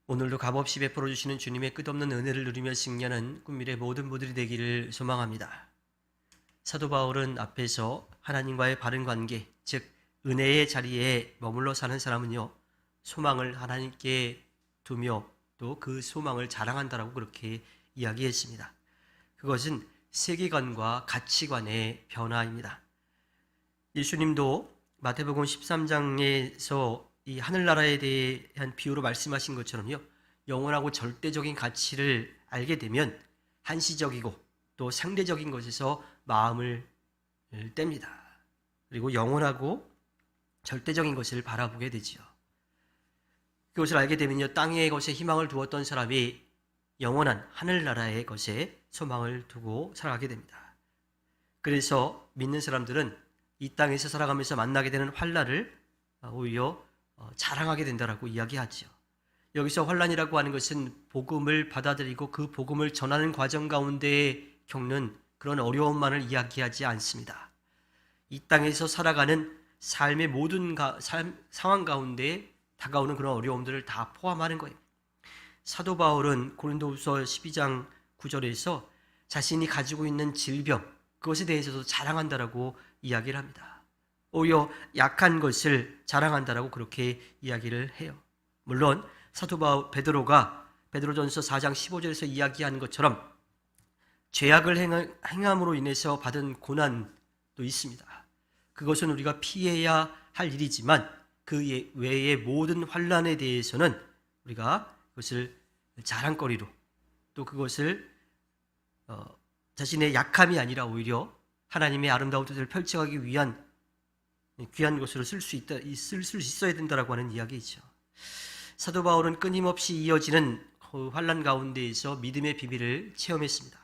오늘도 값없이 베풀어 주시는 주님의 끝없는 은혜를 누리며 승리하는 꿈미래 모든 분들이 되기를 소망합니다. 사도 바울은 앞에서 하나님과의 바른 관계, 즉 은혜의 자리에 머물러 사는 사람은요, 소망을 하나님께 두며 또 그 소망을 자랑한다라고 그렇게 이야기했습니다. 그것은 세계관과 가치관의 변화입니다. 예수님도 마태복음 13장에서 이 하늘나라에 대한 비유로 말씀하신 것처럼요, 영원하고 절대적인 가치를 알게 되면 한시적이고 또 상대적인 것에서 마음을 뗍니다. 그리고 영원하고 절대적인 것을 바라보게 되지요. 그것을 알게 되면요, 땅의 것에 희망을 두었던 사람이 영원한 하늘나라의 것에 소망을 두고 살아가게 됩니다. 그래서 믿는 사람들은 이 땅에서 살아가면서 만나게 되는 환난을 오히려 자랑하게 된다라고 이야기하죠. 여기서 환난이라고 하는 것은 복음을 받아들이고 그 복음을 전하는 과정 가운데 겪는 그런 어려움만을 이야기하지 않습니다. 이 땅에서 살아가는 삶의 모든 상황 가운데 다가오는 그런 어려움들을 다 포함하는 거예요. 사도 바울은 고린도후서 12장 9절에서 자신이 가지고 있는 질병, 그것에 대해서도 자랑한다라고 이야기를 합니다. 오히려 약한 것을 자랑한다라고 그렇게 이야기를 해요. 물론 사도 바울 베드로가 베드로전서 4장 15절에서 이야기하는 것처럼 죄악을 행함으로 인해서 받은 고난도 있습니다. 그것은 우리가 피해야 할 일이지만 그 외의 모든 환난에 대해서는 우리가 그것을 자랑거리로 또 그것을 자신의 약함이 아니라 오히려 하나님의 아름다운 뜻을 펼쳐가기 위한 귀한 것으로 쓸 수 있어야 된다라고 하는 이야기이죠. 사도 바울은 끊임없이 이어지는 환난 가운데에서 믿음의 비밀을 체험했습니다.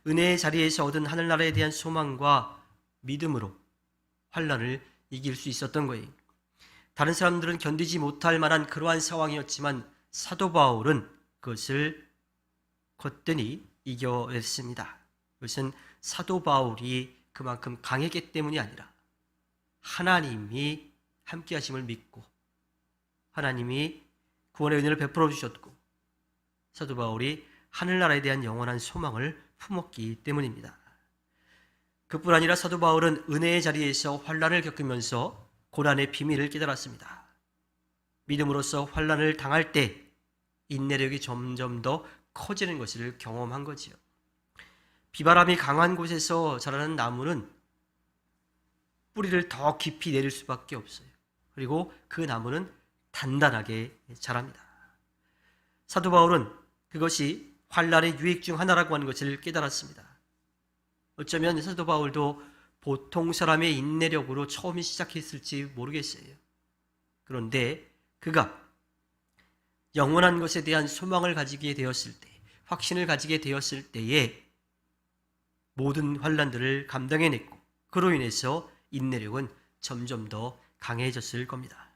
은혜의 자리에서 얻은 하늘나라에 대한 소망과 믿음으로 환난을 이길 수 있었던 거예요. 다른 사람들은 견디지 못할 만한 그러한 상황이었지만 사도 바울은 그것을 거뜬히 이겨냈습니다. 그것은 사도 바울이 그만큼 강했기 때문이 아니라 하나님이 함께 하심을 믿고 하나님이 구원의 은혜를 베풀어 주셨고 사도 바울이 하늘나라에 대한 영원한 소망을 품었기 때문입니다. 그뿐 아니라 사도 바울은 은혜의 자리에서 환난을 겪으면서 고난의 비밀을 깨달았습니다. 믿음으로써 환난을 당할 때 인내력이 점점 더 커지는 것을 경험한 거지요. 비바람이 강한 곳에서 자라는 나무는 뿌리를 더 깊이 내릴 수밖에 없어요. 그리고 그 나무는 단단하게 자랍니다. 사도 바울은 그것이 환난의 유익 중 하나라고 하는 것을 깨달았습니다. 어쩌면 사도 바울도 보통 사람의 인내력으로 처음에 시작했을지 모르겠어요. 그런데 그가 영원한 것에 대한 소망을 가지게 되었을 때, 확신을 가지게 되었을 때에 모든 환난들을 감당해냈고 그로 인해서 인내력은 점점 더 강해졌을 겁니다.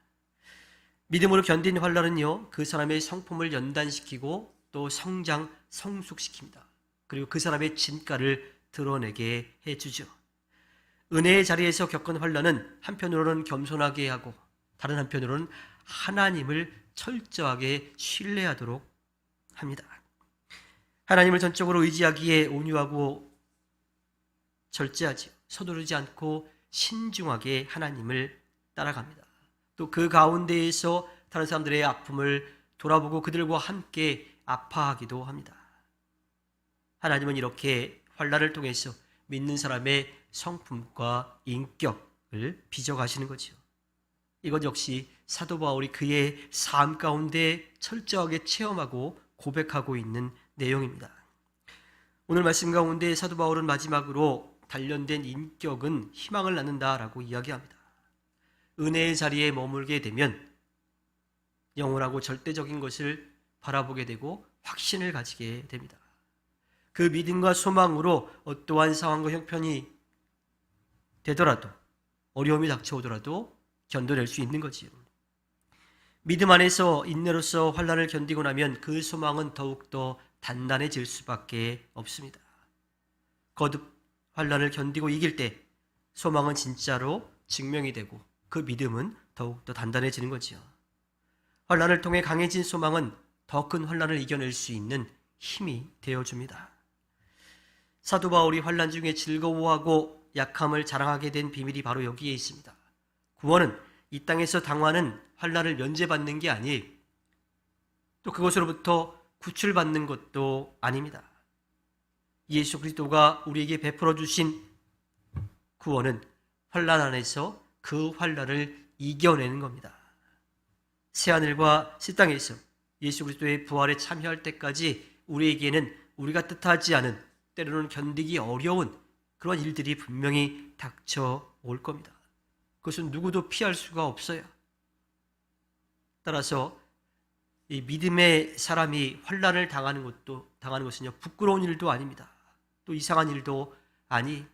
믿음으로 견딘 환난은요, 그 사람의 성품을 연단시키고 또 성숙시킵니다. 그리고 그 사람의 진가를 드러내게 해주죠. 은혜의 자리에서 겪은 환난은 한편으로는 겸손하게 하고 다른 한편으로는 하나님을 철저하게 신뢰하도록 합니다. 하나님을 전적으로 의지하기에 온유하고 절제하지, 서두르지 않고 신중하게 하나님을 따라갑니다. 또 그 가운데에서 다른 사람들의 아픔을 돌아보고 그들과 함께 아파하기도 합니다. 하나님은 이렇게 환난을 통해서 믿는 사람의 성품과 인격을 빚어가시는 거죠. 이것 역시 사도 바울이 그의 삶 가운데 철저하게 체험하고 고백하고 있는 내용입니다. 오늘 말씀 가운데 사도 바울은 마지막으로 단련된 인격은 희망을 낳는다라고 이야기합니다. 은혜의 자리에 머물게 되면 영원하고 절대적인 것을 바라보게 되고 확신을 가지게 됩니다. 그 믿음과 소망으로 어떠한 상황과 형편이 되더라도 어려움이 닥쳐오더라도 견뎌낼 수 있는 거지요. 믿음 안에서 인내로서 환난을 견디고 나면 그 소망은 더욱더 단단해질 수밖에 없습니다. 거듭 환난을 견디고 이길 때 소망은 진짜로 증명이 되고 그 믿음은 더욱더 단단해지는 거지요. 환난을 통해 강해진 소망은 더 큰 환난을 이겨낼 수 있는 힘이 되어줍니다. 사도 바울이 환난 중에 즐거워하고 약함을 자랑하게 된 비밀이 바로 여기에 있습니다. 구원은 이 땅에서 당하는 환난을 면제받는 게 아니에요. 또 그것으로부터 구출받는 것도 아닙니다. 예수 그리스도가 우리에게 베풀어 주신 구원은 환난 안에서 그 환난을 이겨내는 겁니다. 새하늘과 새 땅에서 예수 그리스도의 부활에 참여할 때까지 우리에게는 우리가 뜻하지 않은, 때로는 견디기 어려운 그런 일들이 분명히 닥쳐올 겁니다. 그것은 누구도 피할 수가 없어요. 따라서 이 믿음의 사람이 환난을 당하는 것은요, 부끄러운 일도 아닙니다. 또 이상한 일도 아니.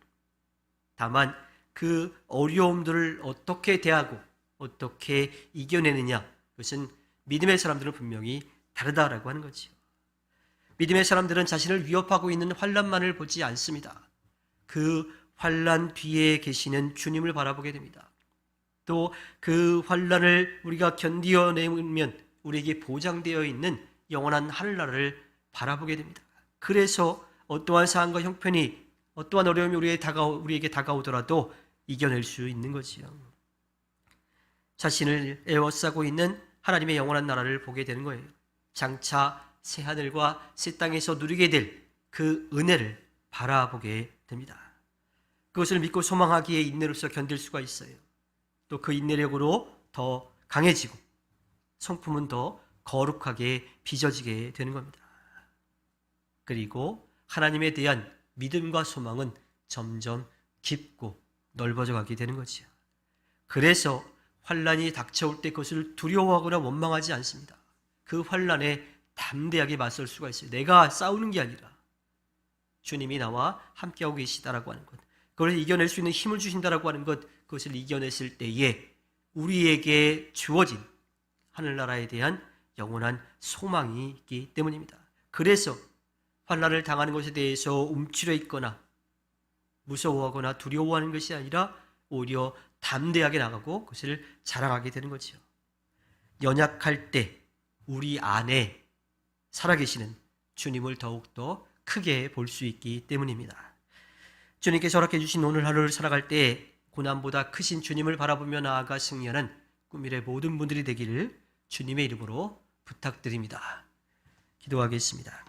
다만 그 어려움들을 어떻게 대하고 어떻게 이겨내느냐, 그것은 믿음의 사람들은 분명히 다르다라고 하는 거지요. 믿음의 사람들은 자신을 위협하고 있는 환난만을 보지 않습니다. 그 환난 뒤에 계시는 주님을 바라보게 됩니다. 또 그 환난을 우리가 견디어내면 우리에게 보장되어 있는 영원한 하늘나라를 바라보게 됩니다. 그래서 어떠한 상황과 형편이, 어떠한 어려움이 우리에게 다가오더라도 이겨낼 수 있는 거지요. 자신을 에워싸고 있는 하나님의 영원한 나라를 보게 되는 거예요. 장차 새 하늘과 새 땅에서 누리게 될 그 은혜를 바라보게 됩니다. 그것을 믿고 소망하기에 인내로서 견딜 수가 있어요. 또 그 인내력으로 더 강해지고 성품은 더 거룩하게 빚어지게 되는 겁니다. 그리고 하나님에 대한 믿음과 소망은 점점 깊고 넓어져 가게 되는 거지요. 그래서 환난이 닥쳐올 때 그것을 두려워하거나 원망하지 않습니다. 그 환난에 담대하게 맞설 수가 있어요. 내가 싸우는 게 아니라 주님이 나와 함께하고 계시다라고 하는 것, 그걸 이겨낼 수 있는 힘을 주신다라고 하는 것, 그것을 이겨냈을 때에 우리에게 주어진 하늘나라에 대한 영원한 소망이 있기 때문입니다. 그래서 환난을 당하는 것에 대해서 움츠려 있거나 무서워하거나 두려워하는 것이 아니라 오히려 담대하게 나가고 그것을 자랑하게 되는 거죠. 연약할 때 우리 안에 살아계시는 주님을 더욱더 크게 볼 수 있기 때문입니다. 주님께서 허락해 주신 오늘 하루를 살아갈 때 고난보다 크신 주님을 바라보며 나아가 승리하는 꿈미래 모든 분들이 되기를 주님의 이름으로 부탁드립니다. 기도하겠습니다.